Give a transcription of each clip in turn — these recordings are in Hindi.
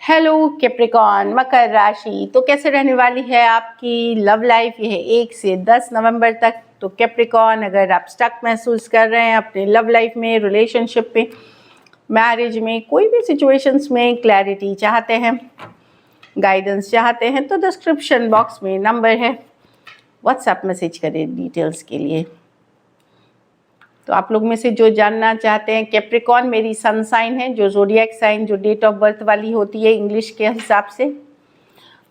हेलो कैप्रिकॉन मकर राशि, तो कैसे रहने वाली है आपकी लव लाइफ। यह 1 से 10 नवंबर तक। तो कैप्रिकॉन, अगर आप स्टक महसूस कर रहे हैं अपने लव लाइफ में, रिलेशनशिप में, मैरिज में, कोई भी सिचुएशंस में क्लैरिटी चाहते हैं, गाइडेंस चाहते हैं, तो डिस्क्रिप्शन बॉक्स में नंबर है, व्हाट्सएप मैसेज करें डिटेल्स के लिए। तो आप लोग में से जो जानना चाहते हैं, कैप्रिकॉन मेरी सन साइन है, जो ज़ोडिएक साइन जो डेट ऑफ बर्थ वाली होती है इंग्लिश के हिसाब से।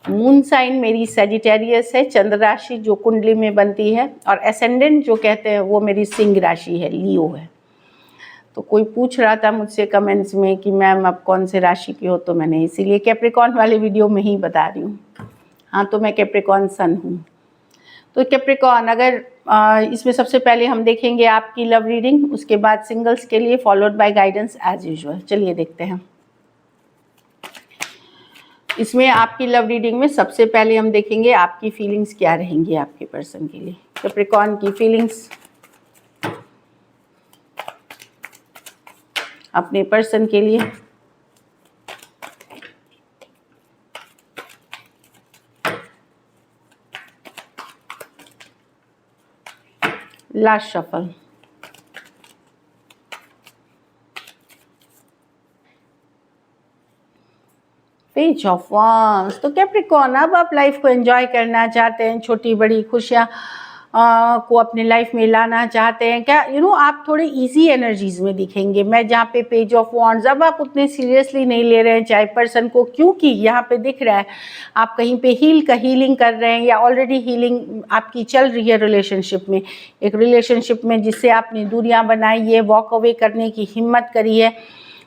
मून साइन मेरी सैजिटेरियस है, चंद्र राशि जो कुंडली में बनती है, और एसेंडेंट जो कहते हैं वो मेरी सिंह राशि है, लियो है। तो कोई पूछ रहा था मुझसे कमेंट्स में कि मैम आप कौन से राशि की हो, तो मैंने इसीलिए कैप्रिकॉन वाले वीडियो में ही बता रही हूँ। हाँ, तो मैं कैप्रिकॉन सन हूँ। तो कैप्रिकॉन, अगर इसमें सबसे पहले हम देखेंगे आपकी लव रीडिंग, उसके बाद सिंगल्स के लिए, followed by guidance as usual. चलिए देखते हैं। इसमें आपकी लव रीडिंग में सबसे पहले हम देखेंगे आपकी फीलिंग्स क्या रहेंगी आपके पर्सन के लिए। कैप्रिकॉन की फीलिंग्स अपने पर्सन के लिए। Last shuffle. Page of wands. तो कैप्रिकॉन, अब आप लाइफ को एंजॉय करना चाहते हैं, छोटी बड़ी खुशियाँ को अपने लाइफ में लाना चाहते हैं क्या। आप थोड़े इजी एनर्जीज में दिखेंगे। मैं जहाँ पे पेज ऑफ वांड्स, अब आप उतने सीरियसली नहीं ले रहे हैं चाहे पर्सन को, क्योंकि यहाँ पे दिख रहा है आप कहीं पे हीलिंग कर रहे हैं, या ऑलरेडी हीलिंग आपकी चल रही है रिलेशनशिप में। एक रिलेशनशिप में जिससे आपने दूरियाँ बनाई है, वॉक अवे करने की हिम्मत करी है,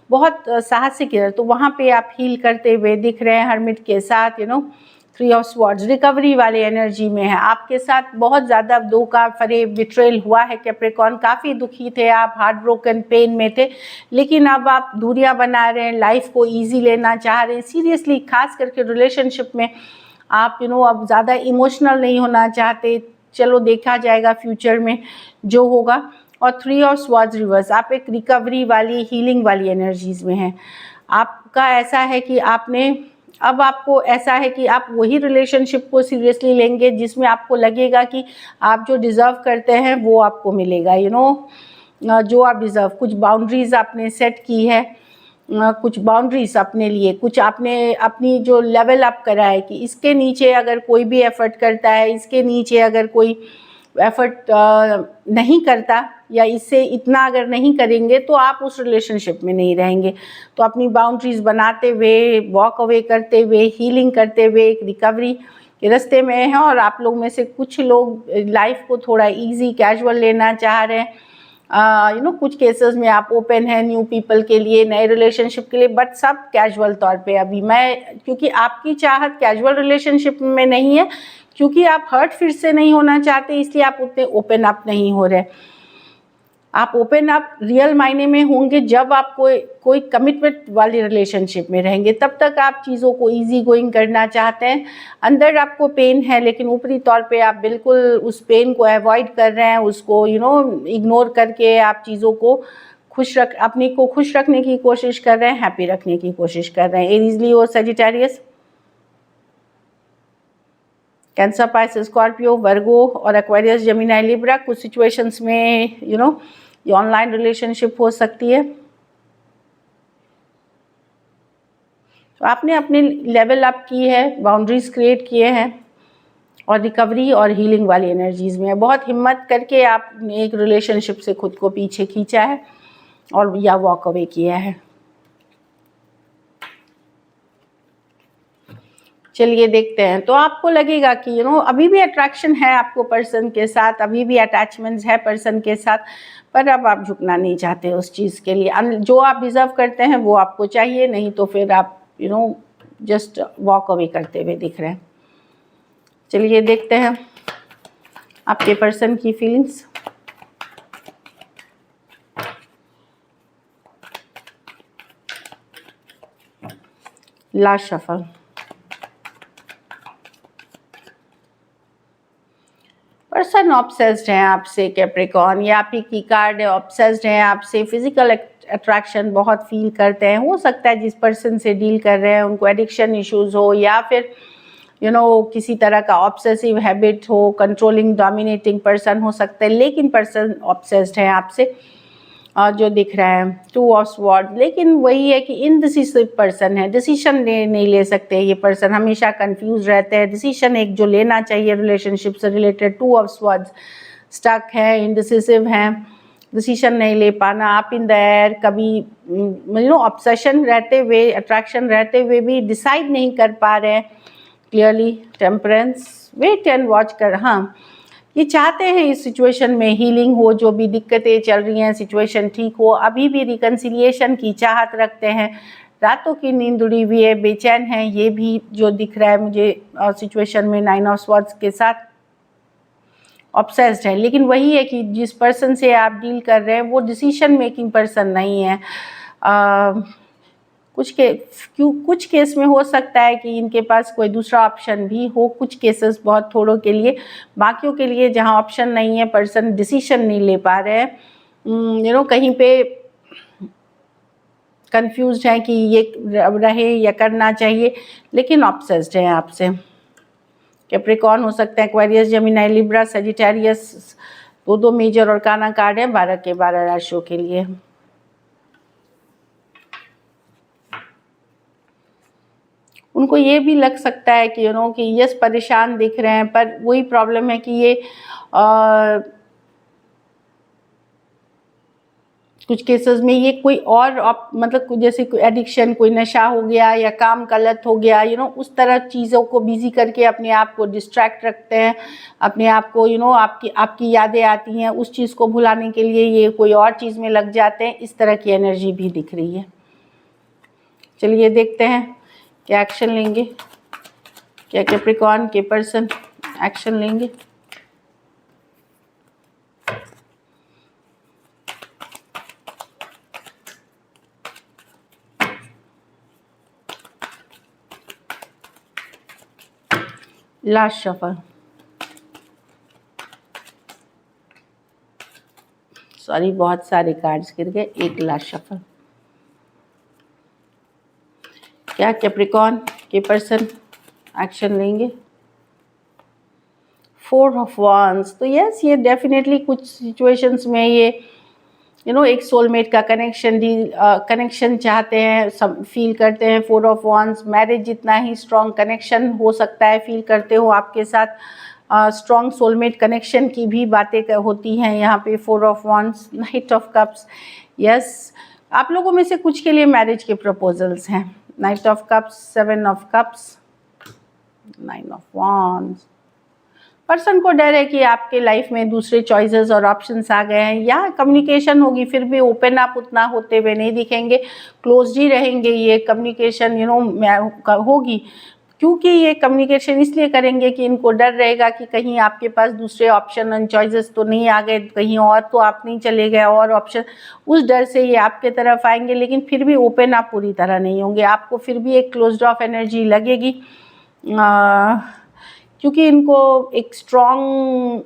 बहुत साहसिक है। तो वहाँ पे आप हील करते हुए दिख रहे हैं हर्मिट के साथ। 3 ऑफ स्वॉर्ड्स रिकवरी वाले एनर्जी में है। आपके साथ बहुत ज़्यादा धोखा, फरेब, बिट्रेल हुआ है कैप्रिकॉन। काफ़ी दुखी थे आप, हार्ट ब्रोकन पेन में थे, लेकिन अब आप दूरियां बना रहे हैं, लाइफ को इजी लेना चाह रहे हैं सीरियसली। खास करके रिलेशनशिप में आप अब ज़्यादा इमोशनल नहीं होना चाहते। चलो देखा जाएगा फ्यूचर में जो होगा। और 3 ऑफ स्वॉर्ड्स रिवर्स, आप एक रिकवरी वाली, हीलिंग वाली एनर्जीज में हैं। आपका ऐसा है कि अब आपको ऐसा है कि आप वही रिलेशनशिप को सीरियसली लेंगे जिसमें आपको लगेगा कि आप जो डिज़र्व करते हैं वो आपको मिलेगा। जो आप डिज़र्व, कुछ बाउंड्रीज आपने सेट की है, कुछ बाउंड्रीज अपने लिए, कुछ आपने अपनी जो लेवल अप करा है कि इसके नीचे अगर कोई भी एफर्ट करता है, इसके नीचे अगर कोई एफर्ट नहीं करता, या इससे इतना अगर नहीं करेंगे तो आप उस रिलेशनशिप में नहीं रहेंगे। तो अपनी बाउंड्रीज बनाते हुए, वॉक अवे करते हुए, हीलिंग करते हुए एक रिकवरी के रास्ते में हैं। और आप लोग में से कुछ लोग लाइफ को थोड़ा इजी, कैजुअल लेना चाह रहे हैं। कुछ केसेस में आप ओपन हैं न्यू पीपल के लिए, नए रिलेशनशिप के लिए, बट सब कैजुअल तौर पे। अभी क्योंकि आपकी चाहत कैजुअल रिलेशनशिप में नहीं है, क्योंकि आप हर्ट फिर से नहीं होना चाहते, इसलिए आप उतने ओपन अप नहीं हो रहे। आप ओपन अप रियल मायने में होंगे जब आप कोई कमिटमेंट वाली रिलेशनशिप में रहेंगे, तब तक आप चीज़ों को इजी गोइंग करना चाहते हैं। अंदर आपको पेन है, लेकिन ऊपरी तौर पे आप बिल्कुल उस पेन को अवॉइड कर रहे हैं, उसको इग्नोर करके आप चीज़ों को अपने को खुश रखने की कोशिश कर रहे हैं, हैप्पी रखने की कोशिश कर रहे हैं। एरीज, लियो, सजिटेरियस, कैंसर, पाइसेस, स्कॉर्पियो, वर्गो और एक्वेरियस, जेमिनी, लिब्रा। कुछ सिचुएशंस में ये ऑनलाइन रिलेशनशिप हो सकती है। तो आपने अपने लेवल अप की है, बाउंड्रीज क्रिएट किए हैं, और रिकवरी और हीलिंग वाली एनर्जीज में है। बहुत हिम्मत करके आपने एक रिलेशनशिप से खुद को पीछे खींचा है और या वॉक अवे किया है। चलिए देखते हैं। तो आपको लगेगा कि अभी भी अट्रैक्शन है आपको पर्सन के साथ, अभी भी अटैचमेंट्स है पर्सन के साथ, पर अब आप झुकना नहीं चाहते उस चीज़ के लिए। जो आप डिज़र्व करते हैं वो आपको चाहिए, नहीं तो फिर आप जस्ट वॉक अवे करते हुए दिख रहे हैं। चलिए देखते हैं आपके पर्सन की feelings. Last shuffle. Person obsessed हैं आपसे कैप्रिकॉन, या आप ही की कार्ड है, ऑब्सेस्ड हैं आपसे। फिजिकल अट्रैक्शन बहुत फील करते हैं। हो सकता है जिस पर्सन से डील कर रहे हैं उनको एडिक्शन इश्यूज हो, या फिर किसी तरह का ऑब्सेसिव हैबिट हो, कंट्रोलिंग डोमिनेटिंग पर्सन हो सकता है, लेकिन पर्सन ऑब्सेस्ड है आपसे जो दिख रहा है। 2 ऑफ स्वॉर्ड, लेकिन वही है कि इनडिसिसिव पर्सन है, डिसीजन नहीं ले सकते ये पर्सन, हमेशा कंफ्यूज रहते हैं। डिसीजन एक जो लेना चाहिए रिलेशनशिप से रिलेटेड, 2 ऑफ स्वॉर्ड्स, स्टक है, इनडिसिसिव हैं, डिसीजन नहीं ले पाना, आप इन द एयर, कभी ऑब्सेशन रहते हुए, अट्रैक्शन रहते हुए भी डिसाइड नहीं कर पा रहे हैं clearly. Temperance, wait and watch कर, हाँ ये चाहते हैं इस सिचुएशन में हीलिंग हो, जो भी दिक्कतें चल रही हैं सिचुएशन ठीक हो, अभी भी रिकन्सिलिएशन की चाहत रखते हैं, रातों की नींद उड़ी हुई है, बेचैन है, ये भी जो दिख रहा है मुझे सिचुएशन में 9 ऑफ स्वॉर्ड्स के साथ। ऑब्सेस्ड है, लेकिन वही है कि जिस पर्सन से आप डील कर रहे हैं वो डिसीजन मेकिंग पर्सन नहीं है। कुछ केस में हो सकता है कि इनके पास कोई दूसरा ऑप्शन भी हो, कुछ केसेस बहुत थोड़ों के लिए, बाकियों के लिए जहां ऑप्शन नहीं है पर्सन डिसीजन नहीं ले पा रहे हैं, कहीं पे कंफ्यूज्ड है कि ये रहे या करना चाहिए, लेकिन ऑब्सेस्ड है आपसे। कैप्रिकॉर्न हो सकता है, Aquarius, Gemini, Libra, Sagittarius, 2 major और काना कार्ड है 12 के 12 राशियों के लिए। उनको ये भी लग सकता है कि कि यस परेशान दिख रहे हैं, पर वही प्रॉब्लम है कि ये कुछ केसेस में ये कोई और मतलब जैसे कोई एडिक्शन, कोई नशा हो गया या काम गलत हो गया, उस तरह चीज़ों को बिजी करके अपने आप को डिस्ट्रैक्ट रखते हैं, अपने आप को आपकी यादें आती हैं, उस चीज़ को भुलाने के लिए ये कोई और चीज़ में लग जाते हैं, इस तरह की एनर्जी भी दिख रही है। चलिए देखते हैं क्या एक्शन लेंगे, क्या कैप्रिकॉर्न के पर्सन एक्शन लेंगे। लास्ट शफल, सॉरी बहुत सारे कार्ड्स गिर गए, एक लास्ट शफल। क्या कैप्रिकॉर्न के पर्सन एक्शन लेंगे? 4 ऑफ वांड्स, तो यस ये डेफिनेटली कुछ सिचुएशंस में ये एक सोलमेट का कनेक्शन चाहते हैं, सब फील करते हैं। 4 ऑफ वांड्स, मैरिज जितना ही स्ट्रॉन्ग कनेक्शन हो सकता है, फील करते हो आपके साथ स्ट्रॉन्ग सोलमेट कनेक्शन की भी बातें होती हैं यहाँ पे। 4 of wands, night of cups, yes आप लोगों में से कुछ के लिए मैरिज के प्रपोजल्स हैं। Night of cups, 7 of cups, 9 of wands. Person को डर है कि आपके लाइफ में दूसरे चॉइसेस और ऑप्शंस आ गए हैं, या कम्युनिकेशन होगी फिर भी ओपन अप उतना होते हुए नहीं दिखेंगे, क्लोज ही रहेंगे। ये कम्युनिकेशन होगी, क्योंकि ये कम्युनिकेशन इसलिए करेंगे कि इनको डर रहेगा कि कहीं आपके पास दूसरे ऑप्शन एंड चॉइसेस तो नहीं आ गए, कहीं और तो आप नहीं चले गए और ऑप्शन, उस डर से ये आपके तरफ आएंगे, लेकिन फिर भी ओपन अप पूरी तरह नहीं होंगे। आपको फिर भी एक क्लोज्ड ऑफ एनर्जी लगेगी, क्योंकि इनको एक स्ट्रॉन्ग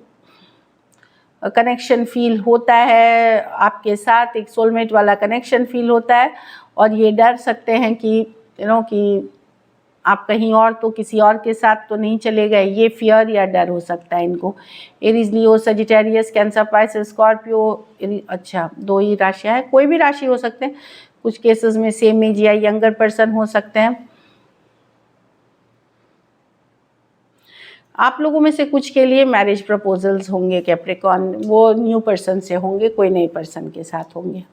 कनेक्शन फील होता है आपके साथ, एक सोलमेट वाला कनेक्शन फील होता है, और ये डर सकते हैं कि कि आप कहीं और तो किसी और के साथ तो नहीं चले गए, ये फियर या डर हो सकता है इनको। एरीज, लियो, सजिटेरियस, कैंसर, पाइसेस, स्कॉर्पियो, अच्छा 2 ही राशियाँ हैं, कोई भी राशि हो सकते हैं, कुछ केसेस में सेम एज या यंगर पर्सन हो सकते हैं। आप लोगों में से कुछ के लिए मैरिज प्रपोजल्स होंगे कैप्रिकॉर्न, वो न्यू पर्सन से होंगे, कोई नए पर्सन के साथ होंगे।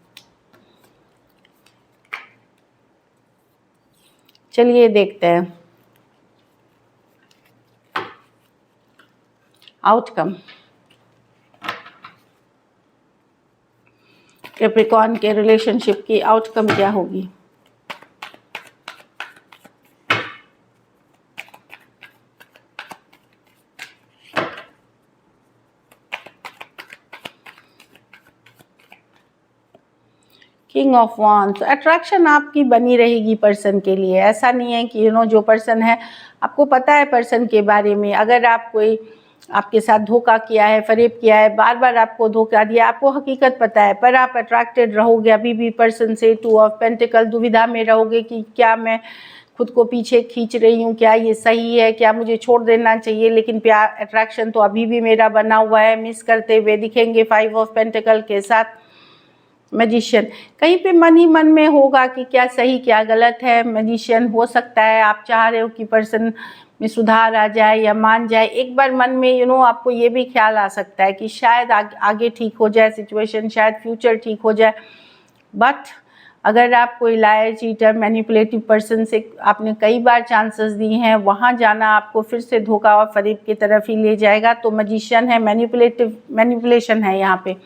चलिए देखते हैं आउटकम। कैप्रिकॉर्न के रिलेशनशिप की आउटकम क्या होगी? किंग ऑफ वांड्स, अट्रैक्शन आपकी बनी रहेगी पर्सन के लिए। ऐसा नहीं है कि जो पर्सन है, आपको पता है पर्सन के बारे में, अगर आप कोई आपके साथ धोखा किया है, फरेब किया है, बार बार आपको धोखा दिया, आपको हकीकत पता है, पर आप अट्रैक्टेड रहोगे अभी भी पर्सन से। 2 ऑफ पेंटिकल, दुविधा में रहोगे कि क्या मैं खुद को पीछे खींच रही हूँ, क्या ये सही है, क्या मुझे छोड़ देना चाहिए, लेकिन प्यार अट्रैक्शन तो अभी भी मेरा बना हुआ है। मिस करते हुए दिखेंगे 5 ऑफ पेंटिकल के साथ। मैजिशियन, कहीं पे मन ही मन में होगा कि क्या सही क्या गलत है। मैजिशियन, हो सकता है आप चाह रहे हो कि पर्सन में सुधार आ जाए या मान जाए। एक बार मन में आपको ये भी ख्याल आ सकता है कि शायद आगे ठीक हो जाए सिचुएशन, शायद फ्यूचर ठीक हो जाए। बट अगर आप कोई लायर, चीटर, मैनिपुलेटिव पर्सन से आपने कई बार चांसेस दिए हैं, वहाँ जाना आपको फिर से धोखा और फरेब की तरफ ही ले जाएगा। तो मैजिशियन है, मैनिपुलेशन है यहाँ पे।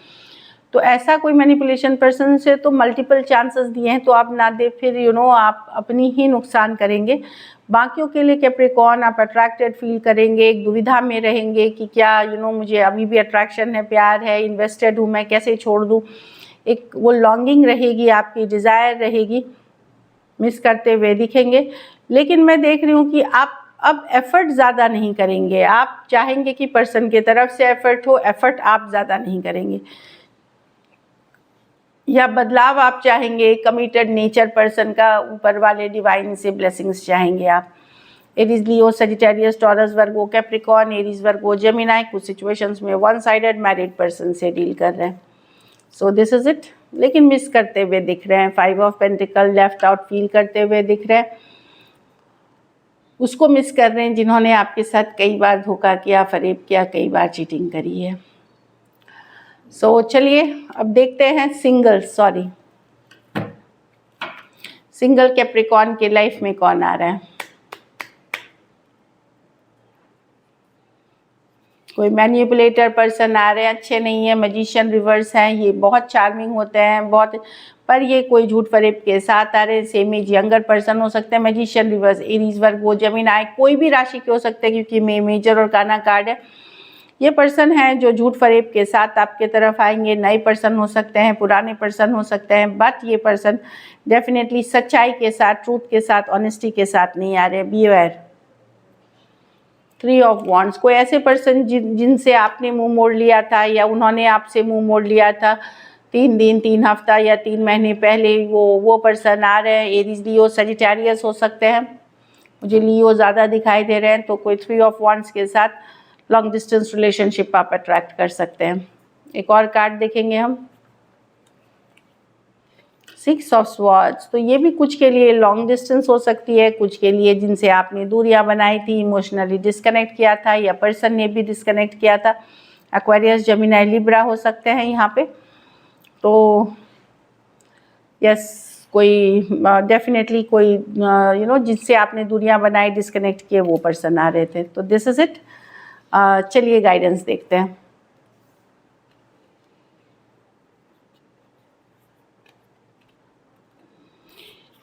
तो ऐसा कोई मैनिपुलेशन पर्सन से तो मल्टीपल चांसेस दिए हैं, तो आप ना दे, फिर आप अपनी ही नुकसान करेंगे। बाकियों के लिए कैप्रिकॉर्न, आप अट्रैक्टेड फील करेंगे, एक दुविधा में रहेंगे कि क्या मुझे अभी भी अट्रैक्शन है, प्यार है, इन्वेस्टेड हूँ, मैं कैसे छोड़ दूँ। एक वो लॉन्गिंग रहेगी, आपकी डिज़ायर रहेगी। मिस करते हुए दिखेंगे। लेकिन मैं देख रही हूँ कि आप अब एफ़र्ट ज़्यादा नहीं करेंगे। आप चाहेंगे कि पर्सन की तरफ से एफ़र्ट हो, एफ़र्ट आप ज़्यादा नहीं करेंगे, या बदलाव आप चाहेंगे। कमिटेड नेचर पर्सन का, ऊपर वाले डिवाइन से ब्लेसिंग्स चाहेंगे आप। एरीज, लियो, सजिटेरियस, टॉरस, वर्गो, कैप्रिकॉर्न, एरीज, वर्गो, जेमिनाई कुछ सिचुएशंस में वन साइडेड मैरिड पर्सन से डील कर रहे हैं। So this is it. लेकिन मिस करते हुए दिख रहे हैं। 5 of pentacle, left out feel करते हुए दिख रहे हैं। उसको मिस कर रहे हैं जिन्होंने आपके साथ कई बार धोखा किया, फरेब किया, कई बार चीटिंग करी है। सो चलिए अब देखते हैं सिंगल कैप्रिकॉर्न के लाइफ में कौन आ रहा है। कोई मैनिपुलेटर पर्सन आ रहे हैं, अच्छे नहीं है। मैजिशियन रिवर्स हैं, ये बहुत चार्मिंग होते हैं, बहुत, पर ये कोई झूठ फरेब के साथ आ रहे हैं। सेम एज यंगर पर्सन हो सकते हैं। मैजिशियन रिवर्स, एरीज, वर्गो, जेमिनाई, कोई भी राशि के हो सकते हैं, क्योंकि मेजर और काना कार्ड है। ये पर्सन है जो झूठ फरेब के साथ आपके तरफ आएंगे। नए पर्सन हो सकते हैं, पुराने पर्सन हो सकते हैं, बट ये पर्सन डेफिनेटली सच्चाई के साथ, ट्रूथ के साथ, ऑनेस्टी के साथ नहीं आ रहे। Be aware. 3 ऑफ वॉन्ड्स, कोई ऐसे पर्सन जिनसे आपने मुंह मोड़ लिया था या उन्होंने आपसे मुंह मोड़ लिया था 3 दिन, 3 हफ्ता या 3 महीने पहले, वो पर्सन आ रहे हैं। एरीज, लियो, सजिटेरियस हो सकते हैं। मुझे लियो ज़्यादा दिखाई दे रहे हैं। तो कोई 3 ऑफ वॉन्ड्स के साथ लॉन्ग डिस्टेंस रिलेशनशिप आप अट्रैक्ट कर सकते हैं। एक और कार्ड देखेंगे हम, 6 ऑफ स्वॉर्ड्स। तो ये भी कुछ के लिए लॉन्ग डिस्टेंस हो सकती है, कुछ के लिए जिनसे आपने दूरियां बनाई थी, इमोशनली डिस्कनेक्ट किया था, या पर्सन ने भी डिस्कनेक्ट किया था। एक्वेरियस, जेमिनी, लिब्रा हो सकते हैं यहाँ पे। तो यस, कोई डेफिनेटली कोई जिससे आपने दूरियां बनाई, डिस्कनेक्ट किए, वो पर्सन आ रहे थे। तो दिस इज इट। चलिए गाइडेंस देखते हैं।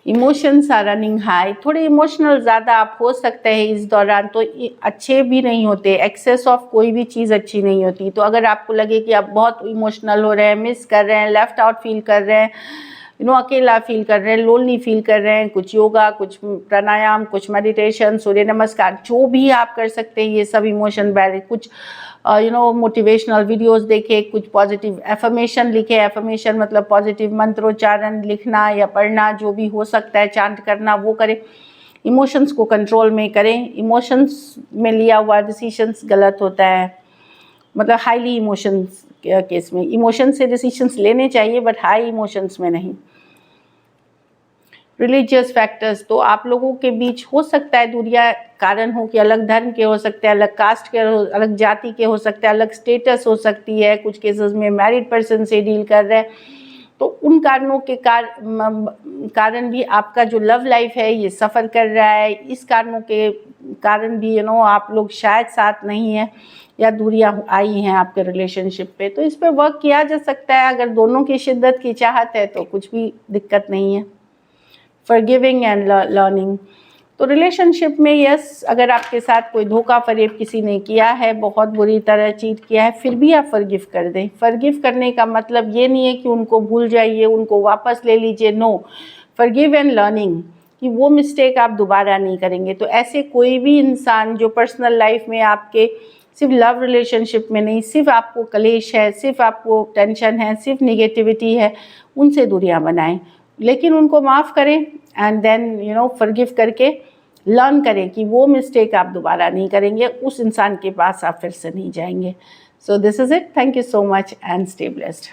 इमोशंस आर रनिंग हाई, थोड़े इमोशनल ज़्यादा आप हो सकते हैं इस दौरान। तो अच्छे भी नहीं होते, एक्सेस ऑफ कोई भी चीज़ अच्छी नहीं होती। तो अगर आपको लगे कि आप बहुत इमोशनल हो रहे हैं, मिस कर रहे हैं, लेफ्ट आउट फील कर रहे हैं, अकेला फील कर रहे हैं, लोनली फील कर रहे हैं, कुछ योगा, कुछ प्राणायाम, कुछ मेडिटेशन, सूर्य नमस्कार, जो भी आप कर सकते हैं, ये सब इमोशन बैलेंस, कुछ मोटिवेशनल वीडियोस देखे, कुछ पॉजिटिव एफर्मेशन लिखे। एफर्मेशन मतलब पॉजिटिव मंत्रोच्चारण लिखना या पढ़ना, जो भी हो सकता है, चांट करना, वो करें। इमोशंस को कंट्रोल में करें। इमोशंस में लिया हुआ डिसीशंस गलत होता है, मतलब हाईली इमोशंस केस में इमोशन से डिसीशंस लेने चाहिए, बट हाई इमोशंस में नहीं। रिलीजियस फैक्टर्स, तो आप लोगों के बीच हो सकता है दूरियां, कारण हो कि अलग धर्म के हो सकते हैं, अलग कास्ट के, अलग जाति के हो सकते हैं, अलग स्टेटस हो सकती है। कुछ केसेस में मैरिड पर्सन से डील कर रहे हैं, तो उन कारणों के कारण भी आपका जो लव लाइफ है ये सफ़र कर रहा है। इस कारणों के कारण भी आप लोग शायद साथ नहीं हैं, या दूरियां आई हैं आपके रिलेशनशिप पे। तो इस पे वर्क किया जा सकता है। अगर दोनों की शिद्दत की चाहत है तो कुछ भी दिक्कत नहीं है। फॉरगिविंग एंड लर्निंग, तो रिलेशनशिप में यस, अगर आपके साथ कोई धोखा फरेब किसी ने किया है, बहुत बुरी तरह चीट किया है, फिर भी आप फॉरगिव कर दें। फॉरगिव करने का मतलब ये नहीं है कि उनको भूल जाइए, उनको वापस ले लीजिए, नो। फॉरगिव एंड लर्निंग, कि वो मिस्टेक आप दोबारा नहीं करेंगे। तो ऐसे कोई भी इंसान जो पर्सनल लाइफ में आपके सिर्फ लव रिलेशनशिप में नहीं, सिर्फ आपको कलेश है, सिर्फ आपको टेंशन है, सिर्फ निगेटिविटी है, उनसे दूरियां बनाएं, लेकिन उनको माफ़ करें एंड देन फॉरगिव करके लर्न करें कि वो मिस्टेक आप दोबारा नहीं करेंगे, उस इंसान के पास आप फिर से नहीं जाएंगे. So this is it. Thank you so much and stay blessed.